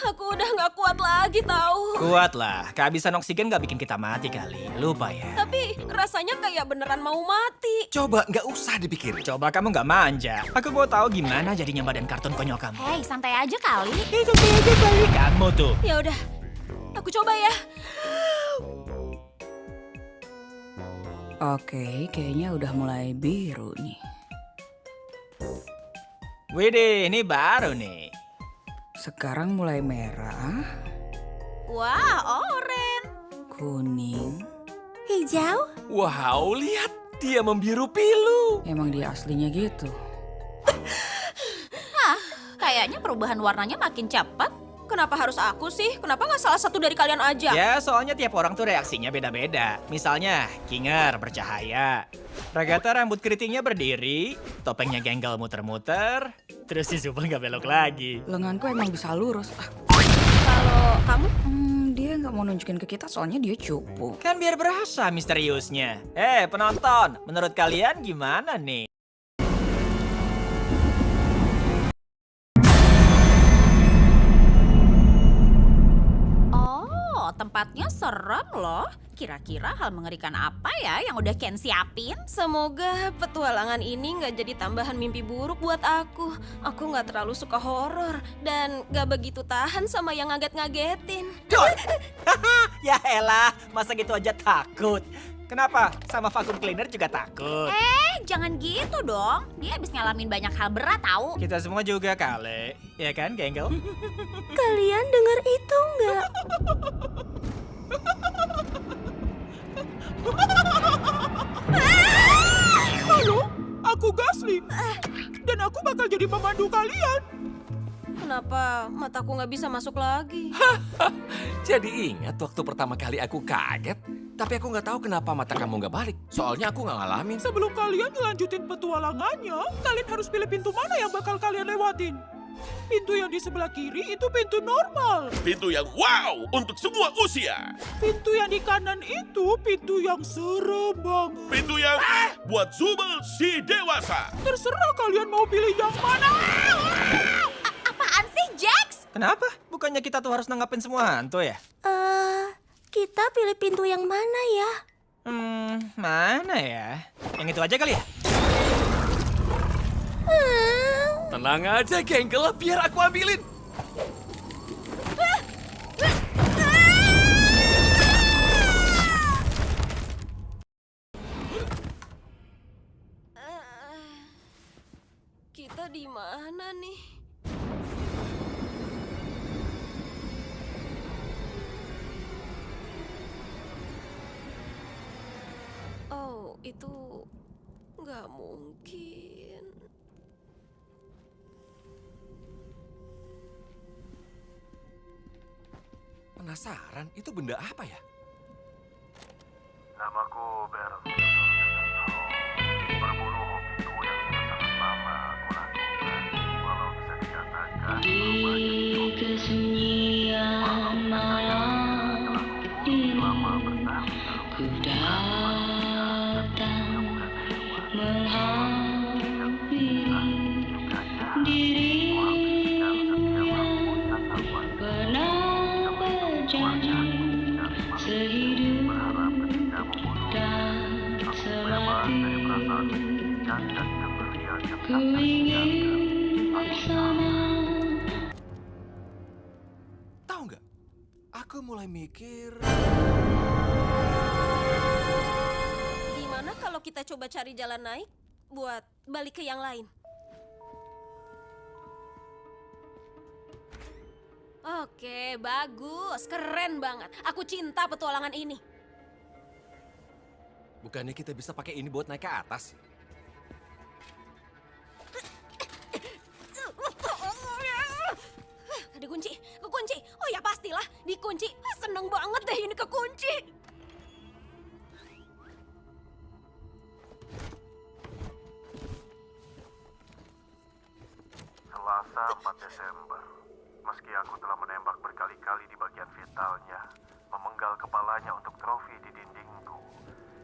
Aku udah gak kuat lagi tahu. Kuat lah, kehabisan oksigen gak bikin kita mati kali. Lupa ya. Tapi rasanya kayak beneran mau mati. Coba nggak usah dipikirin. Coba kamu gak manja. Aku mau tahu gimana jadinya badan kartun konyol kamu. Hei, santai aja kali. Santai aja kali. Kamu tuh. Ya udah, aku coba ya. Oke, kayaknya udah mulai biru nih. Widih, ini baru nih. Sekarang mulai merah, Wah, oren. kuning. Hijau. Wow, lihat. Dia membiru pilu. Emang dia aslinya gitu. Kayaknya perubahan warnanya makin cepat. Kenapa harus aku sih? Kenapa nggak salah satu dari kalian aja? Ya, soalnya tiap orang tuh reaksinya beda-beda. Misalnya, Kinger bercahaya. Ragata rambut keritingnya berdiri, topengnya Genggel muter-muter, terus si Super nggak belok lagi. Lenganku emang bisa lurus. Kalau kamu? Dia nggak mau nunjukin ke kita soalnya dia cupu. Kan biar berasa misteriusnya. Penonton, menurut kalian gimana nih? Oh, tempatnya serem loh. Kira-kira hal mengerikan apa ya yang udah Ken siapin? Semoga petualangan ini nggak jadi tambahan mimpi buruk buat aku. Aku nggak terlalu suka horor dan nggak begitu tahan sama yang ngaget-ngagetin. Ya elah, masa gitu aja takut? Kenapa? Sama vacuum cleaner juga takut. Jangan gitu dong. Dia habis ngalamin banyak hal berat tahu. Kita semua juga kali. Ya kan, Genggel? Kalian dengar itu nggak? Halo, aku Gasly. Dan aku bakal jadi pemandu kalian. Kenapa mataku nggak bisa masuk lagi? Jadi ingat waktu pertama kali aku kaget. Tapi aku nggak tahu kenapa mata kamu nggak balik. Soalnya aku nggak ngalamin. Sebelum kalian ngelanjutin petualangannya, kalian harus pilih pintu mana yang bakal kalian lewatin. Pintu yang di sebelah kiri itu pintu normal. Pintu yang wow untuk semua usia. Pintu yang di kanan itu pintu yang serem banget. Pintu yang buat Zubel si dewasa. Terserah kalian mau pilih yang mana. Apaan sih, Jax? Kenapa? Bukannya kita tuh harus nanggapin semua hantu ya? Kita pilih pintu yang mana ya? Mana ya? Yang itu aja kali ya? Tenang aja, Genggel. Biar aku ambilin. Kita di mana nih? Oh, itu nggak mungkin. Penasaran, itu benda apa ya? Namaku Beryl. Berburu hobiku yang sudah sangat lama aku lakukan. Walau bisa dikatakan Kesunyian malam ini selama bertahun-tahun. ku datang menghampiri dirinya pernah berjanji sehidup dan semati ku ingin bersama. Tahu nggak? Aku mulai mikir. Gimana kalau kita coba cari jalan naik buat balik ke yang lain? Oke, bagus. Keren banget. Aku cinta petualangan ini. Bukannya kita bisa pakai ini buat naik ke atas? Dikunci, kekunci. Oh ya pastilah, dikunci. Seneng banget deh ini kekunci. Selasa 4 Desember. Meski aku telah menembak berkali-kali di bagian vitalnya, memenggal kepalanya untuk trofi di dindingku,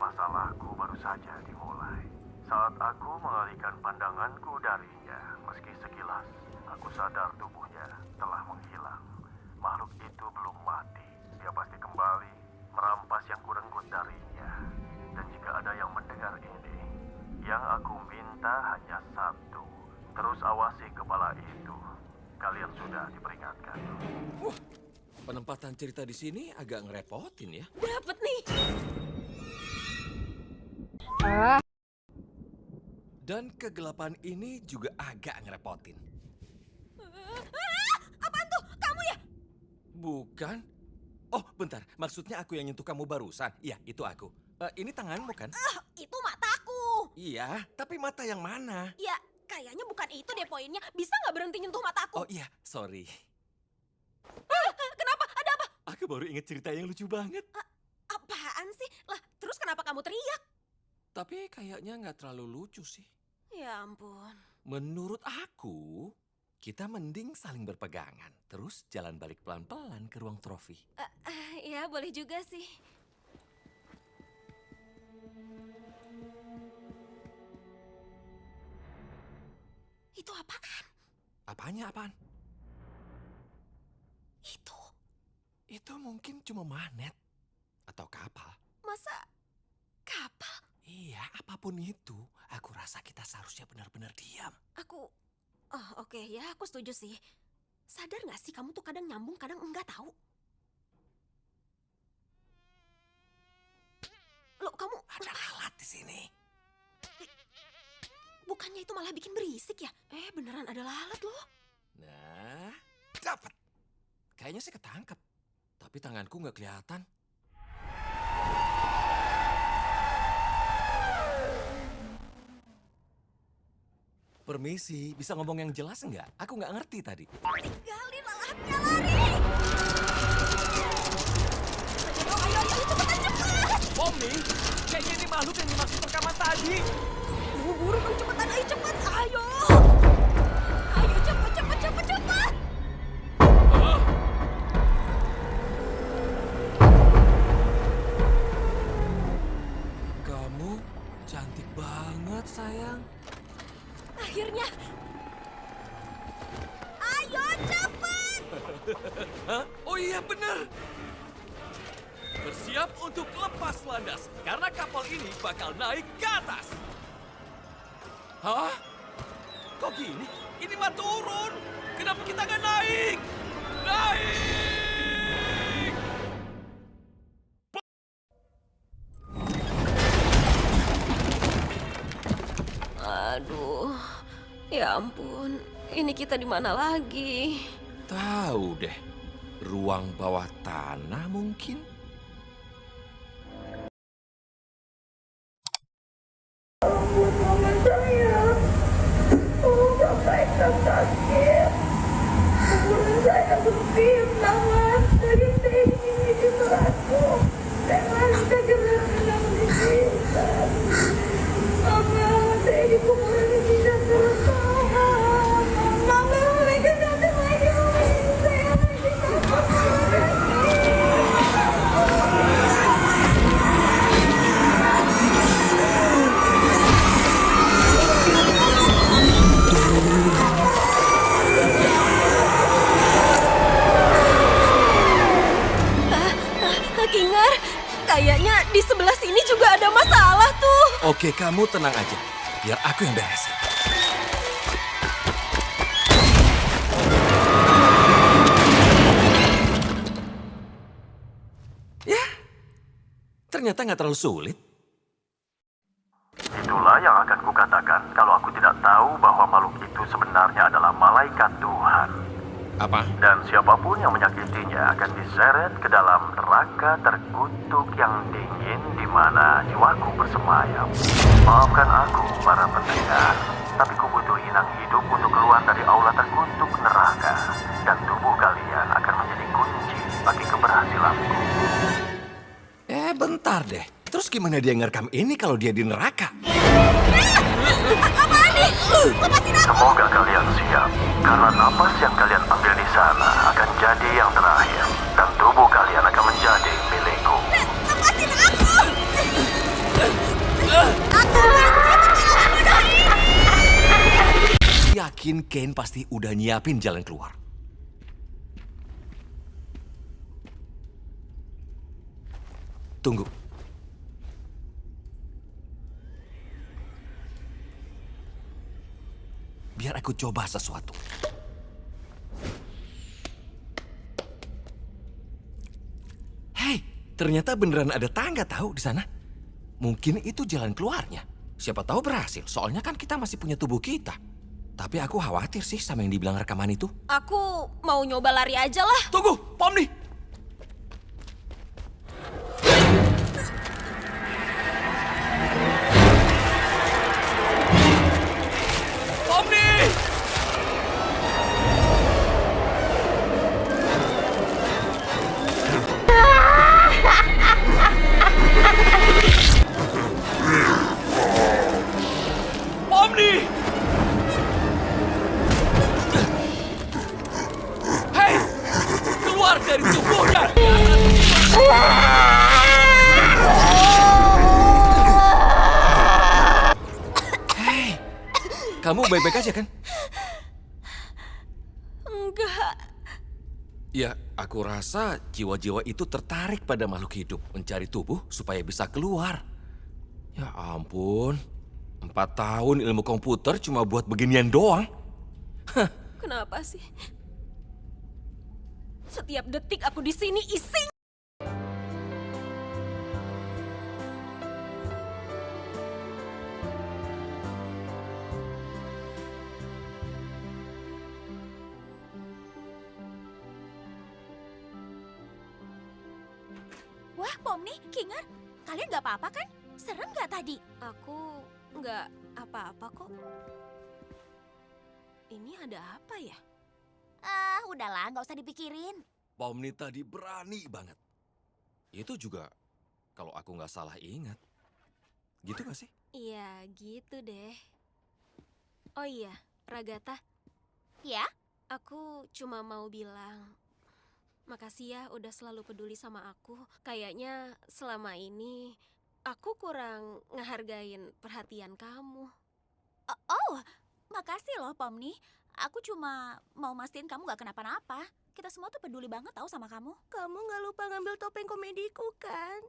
masalahku baru saja dimulai. Saat aku mengalihkan pandanganku darinya, meski sekilas, Aku sadar tubuhnya telah menghilang. Makhluk itu belum mati. Dia pasti kembali merampas yang kurenggut darinya. Dan jika ada yang mendengar ini, yang aku minta hanya satu. Terus awasi kepala itu. Kalian sudah diperingatkan. Penempatan cerita di sini agak ngerepotin ya. Dapet nih. Dan kegelapan ini juga agak ngerepotin. Apaan tuh? Kamu ya? Bukan? Oh, bentar. Maksudnya aku yang nyentuh kamu barusan. Iya, itu aku. Ini tanganmu kan? Itu mataku. Iya, tapi mata yang mana? Ya, kayaknya bukan itu deh poinnya. Bisa nggak berhenti nyentuh mataku? Oh iya, sorry. Kenapa? Ada apa? Aku baru inget cerita yang lucu banget. Apaan sih? Lah, terus kenapa kamu teriak? Tapi kayaknya nggak terlalu lucu sih. Ya ampun. Menurut aku, kita mending saling berpegangan. Terus jalan balik pelan-pelan ke ruang trofi. Ya, boleh juga sih. Itu apaan? Apanya apaan? Itu. Itu mungkin cuma magnet. Atau kapal. Masa kapal? Iya, apapun itu. Aku rasa kita seharusnya benar-benar diam. Oh, oke, ya aku setuju sih. Sadar gak sih kamu tuh kadang nyambung, kadang enggak tahu? Loh, kamu Ada lalat di sini. bukannya itu malah bikin berisik ya? Beneran ada lalat loh. Nah, dapat. Kayaknya sih ketangkep. Tapi tanganku nggak kelihatan. Permisi, bisa ngomong yang jelas nggak? Aku nggak ngerti tadi. Tinggalin lalatnya, lari! Ayo, cepetan cepat! Pomni, kayaknya ini makhluk yang dimaksud rekaman tadi. Buru dong, cepetan, ayo cepet, ayo! Ayo cepet! Kamu cantik banget, sayang. Akhirnya. Ayo cepet! Hah? Oh iya bener. Bersiap untuk lepas landas, karena kapal ini bakal naik ke atas. Hah? Kok gini? Ini mah turun. Kenapa kita nggak naik? Naik! Aduh, ya ampun, ini kita di mana lagi? Tahu deh, ruang bawah tanah mungkin? Kinger, kayaknya di sebelah sini juga ada masalah tuh. Oke, kamu tenang aja. Biar aku yang beresin. Ya, ternyata nggak terlalu sulit. Itulah yang akan kukatakan kalau aku tidak tahu bahwa makhluk itu sebenarnya adalah malaikat Tuhan. Apa? Dan siapapun yang menyakitinya akan diseret ke dalam neraka terkutuk yang dingin di mana jiwaku bersemayam. Maafkan aku, para pendengar, tapi ku butuh inang hidup untuk keluar dari aula terkutuk neraka. Dan tubuh kalian akan menjadi kunci bagi keberhasilanku. Bentar deh. Terus gimana dia ngerekam ini kalau dia di neraka? Apaan nih? Lepasin aku! Semoga kalian siap, karena napas yang kalian ambil di sana akan jadi yang terakhir, dan tubuh kalian akan menjadi milikku. Lepasin aku! Aku benci menjadi bodoh ini! Yakin yakin Kane pasti udah nyiapin jalan keluar. Tunggu. Biar aku coba sesuatu. Hei, ternyata beneran ada tangga tahu di sana. Mungkin itu jalan keluarnya. Siapa tahu berhasil, soalnya kan kita masih punya tubuh kita. Tapi aku khawatir sih sama yang dibilang rekaman itu. Aku mau nyoba lari aja lah. Tunggu, Pomni! Pomni! Pomni! Hei! Keluar dari tubuhnya! Hei, kamu baik-baik aja kan? Enggak. Ya, aku rasa jiwa-jiwa itu tertarik pada makhluk hidup, mencari tubuh supaya bisa keluar. Ya ampun, 4 tahun ilmu komputer cuma buat beginian doang. Kenapa sih? Setiap detik aku di sini ising. Wah, Pomni, Kinger, kalian gak apa-apa kan? Serem gak tadi? Aku nggak apa-apa kok. Ini ada apa ya? Ah, udahlah, gak usah dipikirin. Pomni tadi berani banget. Itu juga kalau aku nggak salah ingat. Gitu gak sih? Iya, gitu deh. Oh iya, Ragatha, Ya? aku cuma mau bilang makasih ya udah selalu peduli sama aku. Kayaknya selama ini aku kurang ngehargain perhatian kamu. Oh, makasih loh, Pomni. Aku cuma mau mastiin kamu gak kenapa-napa. Kita semua tuh peduli banget tahu sama kamu. Kamu nggak lupa ngambil topeng komediku kan?